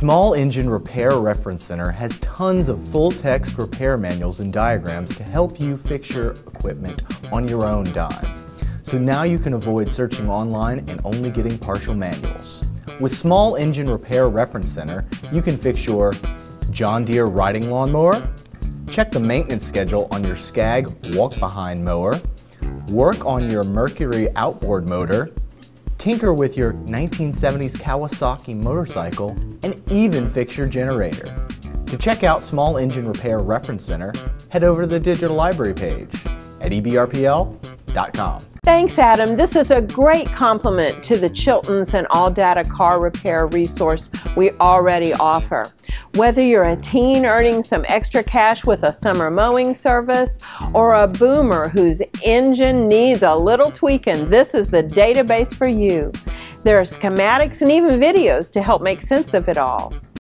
Small Engine Repair Reference Center has tons of full-text repair manuals and diagrams to help you fix your equipment on your own dime. So now you can avoid searching online and only getting partial manuals. With Small Engine Repair Reference Center, you can fix your John Deere riding lawnmower, check the maintenance schedule on your Scag walk-behind mower, work on your Mercury outboard motor, tinker with your 1970s Kawasaki motorcycle, and even fix your generator. To check out Small Engine Repair Reference Center, head over to the digital library page at ebrpl.com. Thanks, Adam. This is a great complement to the Chilton's and ALLDATA car repair resource we already offer. Whether you're a teen earning some extra cash with a summer mowing service or a boomer whose engine needs a little tweaking, this is the database for you. There are schematics and even videos to help make sense of it all.